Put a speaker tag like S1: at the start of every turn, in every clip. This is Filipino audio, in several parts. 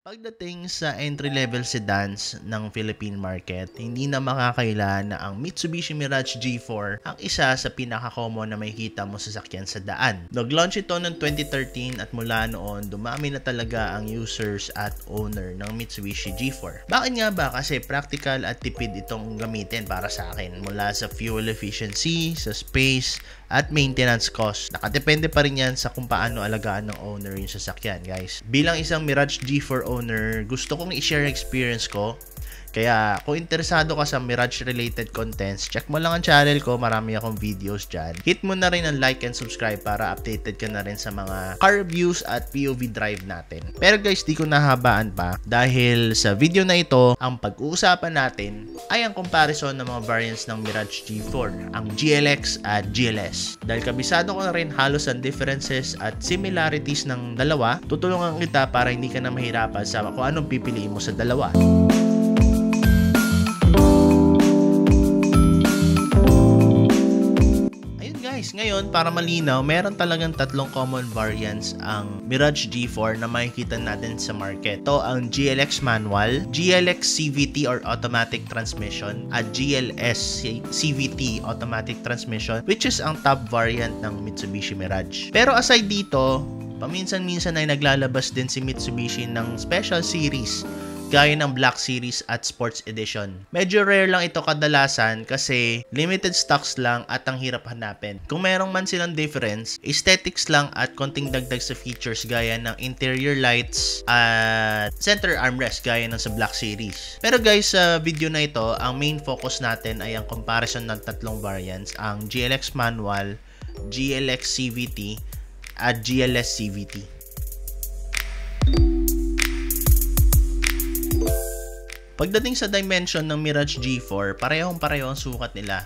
S1: Pagdating sa entry-level sedans ng Philippine market, hindi na makakaila na ang Mitsubishi Mirage G4 ang isa sa pinaka-common na makikita mo sasakyan sa daan. Nag-launch ito noong 2013 at mula noon, dumami na talaga ang users at owner ng Mitsubishi G4. Bakit nga ba? Kasi practical at tipid itong gamitin para sa akin. Mula sa fuel efficiency, sa space, at maintenance cost. Nakadepende pa rin yan sa kung paano alagaan ng owner yung sasakyan, guys. Bilang isang Mirage G4 owner, gusto kong i-share experience ko. Kaya kung interesado ka sa Mirage related contents, check mo lang ang channel ko, marami akong videos dyan. Hit mo na rin ang like and subscribe para updated ka na rin sa mga car reviews at POV drive natin. Pero guys, di ko nahabaan pa dahil sa video na ito, ang pag-uusapan natin ay ang comparison ng mga variants ng Mirage G4, ang GLX at GLS. Dahil kabisado ko na rin halos ang differences at similarities ng dalawa, tutulungan kita para hindi ka na mahirapan sa kung anong pipiliin mo sa dalawa. Ngayon, para malinaw, meron talagang tatlong common variants ang Mirage G4 na makikita natin sa market. Ito ang GLX manual, GLX CVT or automatic transmission, at GLS CVT automatic transmission, which is ang top variant ng Mitsubishi Mirage. Pero aside dito, paminsan-minsan ay naglalabas din si Mitsubishi ng special series gaya ng Black Series at Sports Edition. Medyo rare lang ito kadalasan kasi limited stocks lang at ang hirap hanapin. Kung merong man silang difference, aesthetics lang at konting dagdag sa features gaya ng interior lights at center armrest gaya ng sa Black Series. Pero guys, sa video na ito, ang main focus natin ay ang comparison ng tatlong variants, ang GLX Manual, GLX CVT, at GLS CVT. Pagdating sa dimension ng Mirage G4, parehong-pareho ang sukat nila.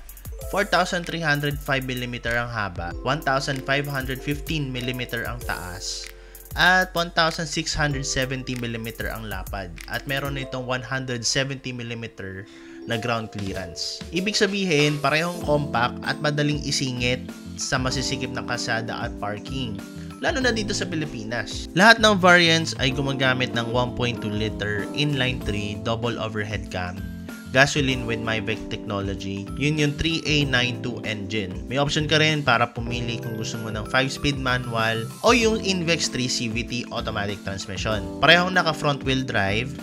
S1: 4,305mm ang haba, 1,515mm ang taas, at 1,670mm ang lapad. At meron itong 170mm na ground clearance. Ibig sabihin, parehong compact at madaling isingit sa masisikip na kalsada at parking, lalo na dito sa Pilipinas. Lahat ng variants ay gumagamit ng 1.2 liter inline 3 double overhead cam, gasoline with MyVec technology. Yun yung 3A92 engine. May option ka rin para pumili kung gusto mo ng 5-speed manual o yung Invex 3 CVT automatic transmission. Parehong naka front wheel drive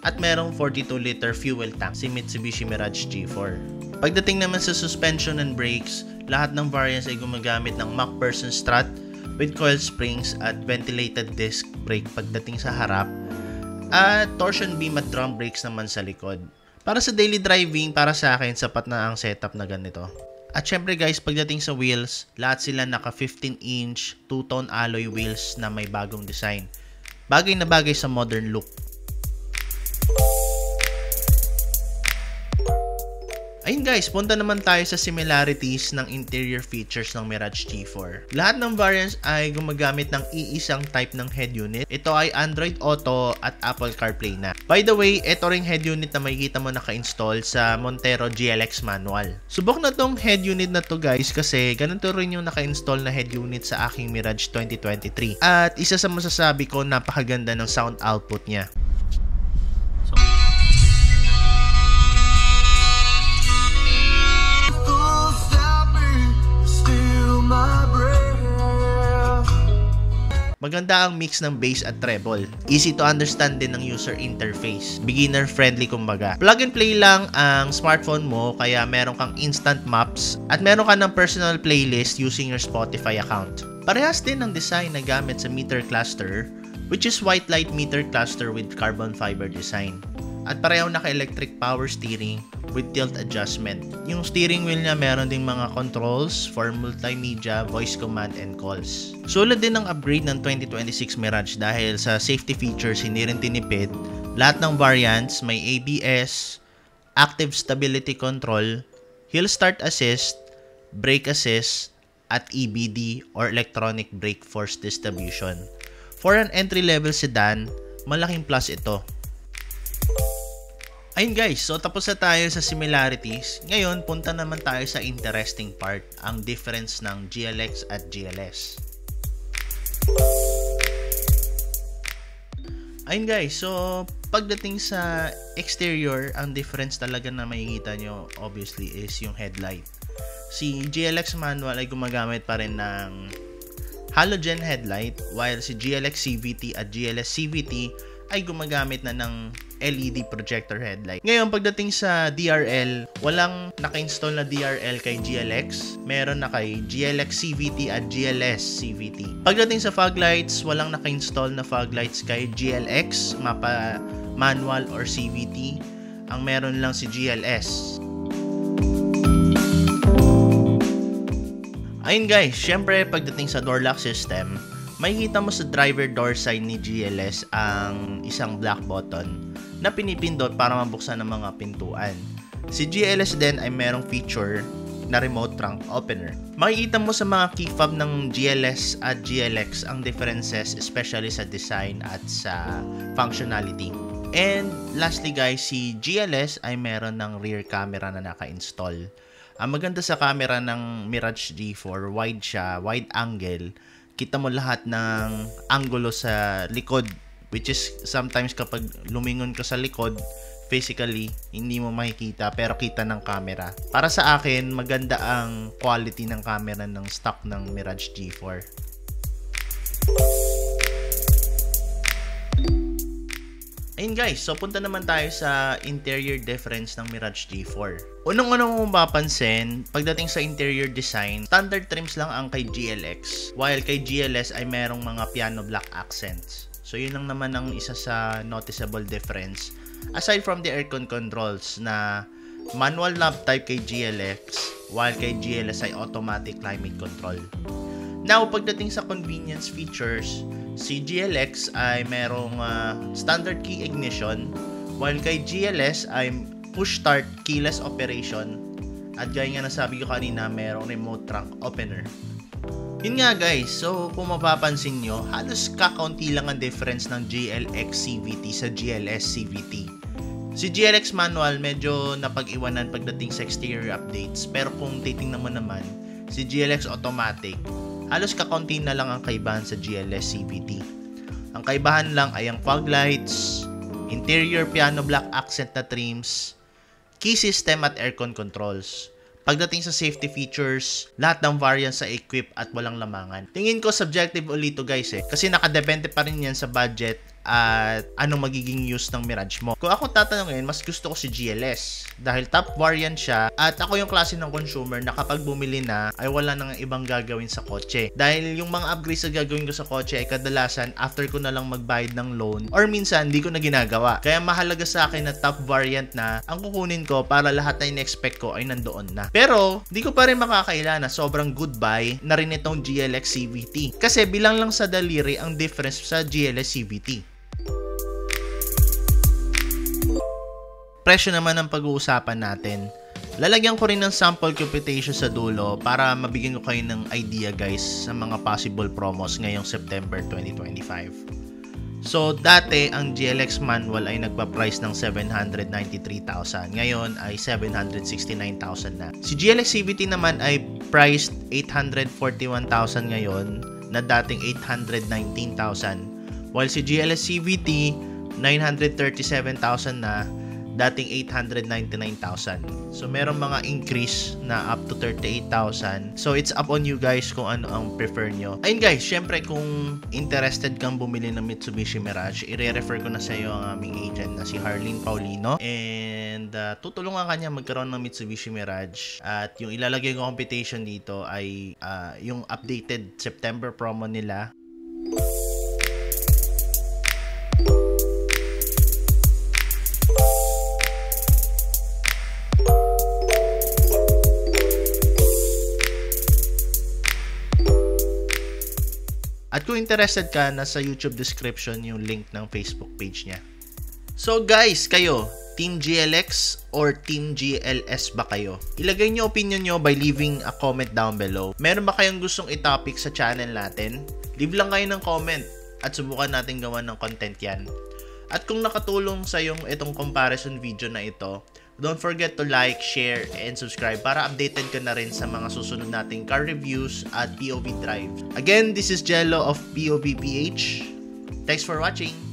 S1: at merong 42 liter fuel tank si Mitsubishi Mirage G4. Pagdating naman sa suspension and brakes, lahat ng variants ay gumagamit ng MacPherson strut with coil springs at ventilated disc brake pagdating sa harap, at torsion beam at drum brakes naman sa likod. Para sa daily driving, para sa akin, sapat na ang setup na ganito. At syempre guys, pagdating sa wheels, lahat sila naka 15-inch 2-tone alloy wheels na may bagong design. Bagay na bagay sa modern look. Ayun guys, punta naman tayo sa similarities ng interior features ng Mirage G4. Lahat ng variants ay gumagamit ng iisang type ng head unit. Ito ay Android Auto at Apple CarPlay na. By the way, ito ring head unit na makikita mo naka-install sa Montero GLX manual. Subok na tong head unit na to guys kasi ganito rin yung naka-install na head unit sa aking Mirage 2023. At isa sa masasabi ko, napakaganda ng sound output niya. Maganda ang mix ng bass at treble. Easy to understand din ng user interface. Beginner friendly kumbaga. Plug and play lang ang smartphone mo kaya meron kang instant maps at meron ka ng personal playlist using your Spotify account. Parehas din ang design na gamit sa meter cluster, which is white light meter cluster with carbon fiber design. At pareho naka-electric power steering with tilt adjustment. Yung steering wheel niya meron ding mga controls for multimedia, voice command, and calls. Solid din ang upgrade ng 2026 Mirage dahil sa safety features hindi rin tinipid. Lahat ng variants may ABS, active stability control, hill start assist, brake assist, at EBD or electronic brake force distribution. For an entry-level sedan, malaking plus ito. Ayun guys, so tapos na tayo sa similarities. Ngayon, punta naman tayo sa interesting part, ang difference ng GLX at GLS. Ayun guys, so pagdating sa exterior, ang difference talaga na makikita nyo obviously is yung headlight. Si GLX manual ay gumagamit pa rin ng halogen headlight, while si GLX CVT at GLS CVT ay gumagamit na ng LED projector headlight. Ngayon, pagdating sa DRL, walang naka-install na DRL kay GLX. Meron na kay GLX CVT at GLS CVT. Pagdating sa fog lights, walang naka-install na fog lights kay GLX, mapa manual or CVT. Ang meron lang si GLS. Ayun guys, syempre pagdating sa door lock system, makikita mo sa driver door side ni GLS ang isang black button na pinipindot para mabuksan ng mga pintuan. Si GLS din ay merong feature na remote trunk opener. Makikita mo sa mga key fob ng GLS at GLX ang differences, especially sa design at sa functionality. And lastly guys, si GLS ay meron ng rear camera na naka-install. Ang maganda sa camera ng Mirage G4, wide siya, wide angle. Kita mo lahat ng angulo sa likod, which is sometimes kapag lumingon ka sa likod, physically, hindi mo makikita pero kita ng camera. Para sa akin, maganda ang quality ng camera ng stock ng Mirage G4. Ayun guys, so punta naman tayo sa interior difference ng Mirage G4. Unang-una mo mapapansin, pagdating sa interior design, standard trims lang ang kay GLX, while kay GLS ay merong mga piano black accents. So yun lang naman ang isa sa noticeable difference. Aside from the aircon controls na manual knob type kay GLX, while kay GLS ay automatic climate control. Now, pagdating sa convenience features, si GLX ay merong standard key ignition, while kay GLS ay push start keyless operation, at gaya nga nasabi ko kanina, merong remote trunk opener. Yun nga guys, so kung mapapansin nyo, halos kakaunti lang ang difference ng GLX CVT sa GLS CVT. Si GLX manual medyo napag-iwanan pagdating sa exterior updates, pero kung titingnan mo naman, si GLX automatic, halos kakaunti na lang ang kaibahan sa GLS CVT. Ang kaibahan lang ay ang fog lights, interior piano black accent na trims, key system at aircon controls. Pagdating sa safety features, lahat ng variants sa equip at walang lamangan. Tingin ko subjective ulit to guys kasi nakadepende pa rin yan sa budget at anong magiging use ng Mirage mo. Kung ako tatanungin, mas gusto ko si GLS dahil top variant siya at ako yung klase ng consumer na kapag bumili na ay wala nang ibang gagawin sa kotse. Dahil yung mga upgrades na gagawin ko sa kotse ay kadalasan after ko na lang magbayad ng loan or minsan hindi ko na ginagawa. Kaya mahalaga sa akin na top variant na ang kukunin ko para lahat na in-expect ko ay nandoon na. Pero di ko pa rin makakaila na sobrang goodbye na rin itong GLX CVT. Kasi bilang lang sa daliri ang difference sa GLS CVT. Presyo naman ang pag-uusapan natin. Lalagyan ko rin ng sample computation sa dulo para mabigyan ko kayo ng idea guys sa mga possible promos ngayong September 2025. So dati ang GLX manual ay nagpa-price ng 793,000. Ngayon ay 769,000 na. Si GLX CVT naman ay priced 841,000 ngayon na dating 819,000. While si GLS CVT 937,000 na, dating 899,000. So meron mga increase na up to 38,000. So it's up on you guys kung ano ang prefer nyo. Ayun guys, syempre kung interested kang bumili ng Mitsubishi Mirage, i-refer ko na sa iyo ang aming agent na si Harleen Paulino. And tutulungan kanya magkaroon ng Mitsubishi Mirage. At yung ilalagay ko computation dito ay yung updated September promo nila. At kung interested ka, nasa YouTube description yung link ng Facebook page niya. So guys, kayo, Team GLX or Team GLS ba kayo? Ilagay niyo opinion niyo by leaving a comment down below. Meron ba kayong gustong i-topic sa channel natin? Leave lang kayo ng comment at subukan natin gawan ng content yan. At kung nakatulong sa yung itong comparison video na ito, don't forget to like, share, and subscribe para updated ka na rin sa mga susunod nating car reviews at POV Drive. Again, this is Jello of POV PH. Thanks for watching!